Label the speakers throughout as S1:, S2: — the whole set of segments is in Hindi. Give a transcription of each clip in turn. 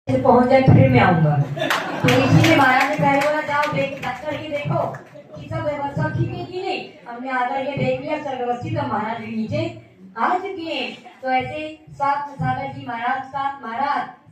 S1: पहुंच जाए फिर मैं आऊंगा। तो इसीलिए महाराज ने पहले बोला जाओ देख डॉक्टर की देखो कि सब व्यवस्था ठीक है कि नहीं। हमने आकर के देख लिया सब व्यवस्थित, तो महाराज जी नीचे आ चुके हैं। तो ऐसे सात सागर जी महाराज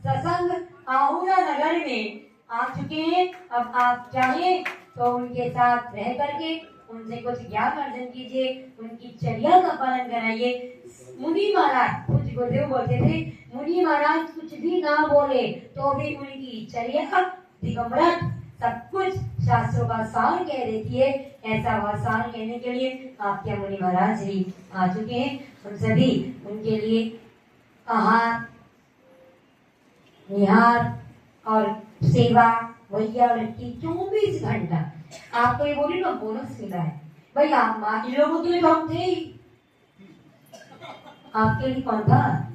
S1: सत्संग आहुरा नगर में आ चुके हैं। अब आप चाहें तो उनके साथ रह करके उनसे कुछ ज्ञान अर्जन कीजिए, उनकी चर्या का पालन कराइए। मुनि महाराज कुछ गुरुदेव बोलते थे, मुनि महाराज कुछ भी ना बोले तो भी उनकी चर्या दिगंबरत सब कुछ शास्त्रों का सार कह देती है। ऐसा वह सार कहने के लिए आपके मुनि महाराज जी आ चुके हैं। उन सभी उनके लिए आहार निहार और सेवा भैया लड़की 24 घंटा। आपको ये बोली ना बोनस मिला है भाई, आप माँ के लोगों के लिए तो हम थे ही, आपके लिए कौन था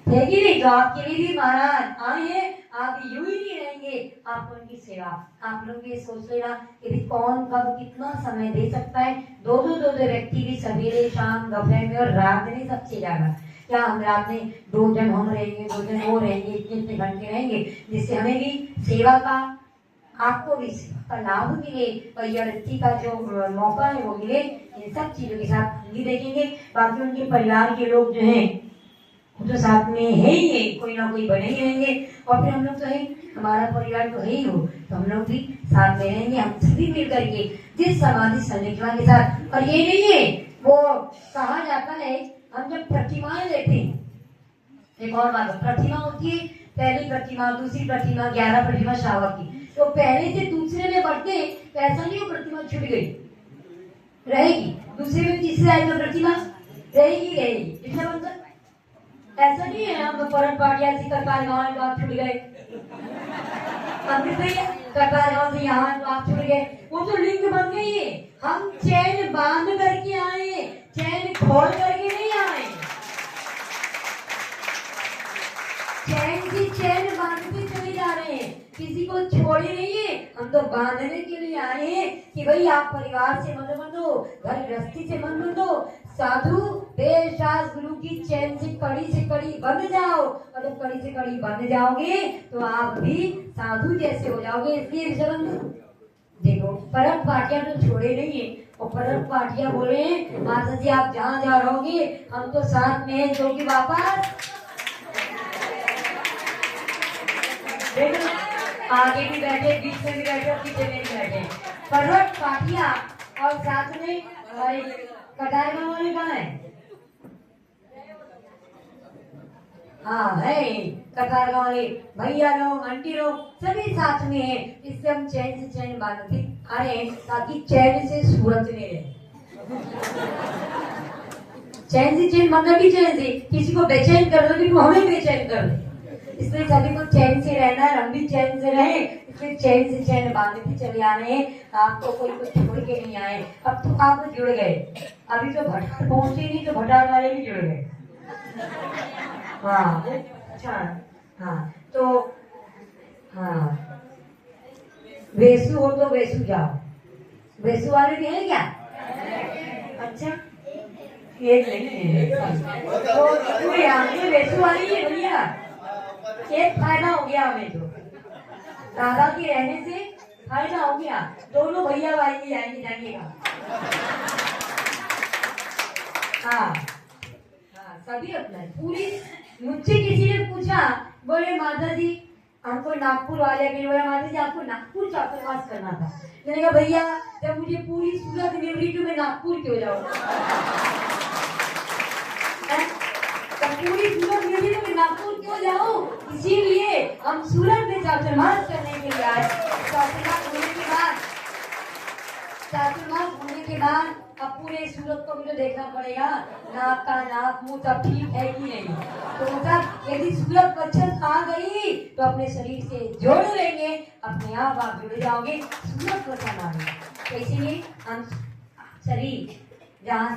S1: थे कि नहीं। तो आपके लिए भी महाराज आए हैं, आप यूं ही नहीं रहेंगे, आपको उनकी सेवा। आप लोग ये सोच लेना कि कौन कब कितना समय दे सकता है। दो व्यक्ति भी सवेरे शाम दोपहर में और रात में सबसे ज्यादा क्या हम रात में 2 जन हम रहेंगे, 2 जन वो रहेंगे, इतने घंटे रहेंगे, जिससे हमें भी सेवा का आपको भी सेवा का लाभ मिले, परिवर्ती का जो मौका है वो मिले। इन सब चीजों के साथ हम भी देखेंगे। बाकी उनके परिवार के लोग जो हैं तो साथ में है ही है, कोई ना कोई बने ही रहेंगे। और फिर हम लोग तो है, हमारा परिवार तो है ही हो, तो हम लोग भी साथ में रहेंगे। हम सभी मिल करके जिस समाधि संरचना के साथ। और ये नहीं है वो कहा जाता है हम जब प्रतिमाएं लेते हैं, एक और बात प्रतिमा होती है, पहली प्रतिमा दूसरी प्रतिमा 11 प्रतिमा श्रावक की, तो पहले से दूसरे में बढ़ते तो ऐसा नहीं हो प्रतिमा छूट गई रहेगी, दूसरे में तीसरे आए तो प्रतिमा रहेगी। इसका मतलब ऐसा नहीं है हम परम पाटिया से कपाल गाँव में आप छुट गए, कपाल गाँव से यहाँ तो आप छुट गए, वो तो लिंग बन गई है। हम चैन बांध करके आए, चैन खोल करके नहीं आए। चैन की चैन बांधते चले जा रहे हैं, किसी को छोड़े नहीं है। हम तो बांधने के लिए आए हैं कि भाई आप परिवार से मन बंधो, घर गृहस्थी से मन बंधो, साधु वेद शास्त्र गुरु की चैन से कड़ी बंध जाओ। और जब कड़ी से कड़ी बंध जाओगे तो आप भी साधु जैसे हो जाओगे। इसलिए देखो परम पाटिया तो छोड़े नहीं है, और परम पाटिया बोले माता जी आप जहाँ जा रहोगे हम तो साथ में जो कि वापस आगे भी बैठे, बीच में भी बैठे, पीछे में भी बैठे, परवट पाटिया। और साथ में कटार वाले कहाँ है? हाँ है, कटार वाले भैया लोग आंटी लोग सभी साथ में है। इससे हम चैन से चैन बांधते आ रहे हैं ताकि चैन से सूरत में रहे। चैन से चैन बांधना भी चैन से, किसी को बेचैन कर दो तो हमें बेचैन कर दे। इसलिए सभी को चैन से रहना है, हम भी चैन से रहे, इसलिए चैन से चैन बांधते चले आ रहे हैं। आपको कोई कुछ छोड़ के नहीं आए, अब तो आप जुड़ गए। अभी तो भटार पहुंचे नहीं तो भटार वाले भी जुड़ गए। हाँ अच्छा, हाँ तो हाँ वेसु हो तो वेसु जाओ, वेसु वाले भी हैं क्या? अच्छा एक नहीं है तो वेसु वाली है भैया, एक फायदा हो गया हमें तो दादा के रहने से फायदा हो गया। दोनों भैया भाई आएंगे जाएंगे। हाँ हाँ सभी अपना पूरी। मुझसे किसी ने पूछा, बोले माता जी हमको नागपुर वाले के बोला माता जी आपको नागपुर चातुर्मास करना था। मैंने कहा भैया जब मुझे पूरी सूरत मिल रही तो मैं नागपुर क्यों जाऊँ? पूरी सूरत मिल रही तो मैं नागपुर क्यों जाऊँ? इसीलिए हम सूरत में चातुर्मास करने के लिए आए। चातुर्मास होने के बाद अब पूरे सूरत को मुझे देखना पड़ेगा, नाक का नाक मुंह सब ठीक है कि नहीं। तो मतलब यदि सूरत बचत आ गई तो अपने शरीर से जोड़ लेंगे, अपने आप जुड़ जाओगे, सूरत बचत आ गई। तो इसीलिए हम शरीर जहाँ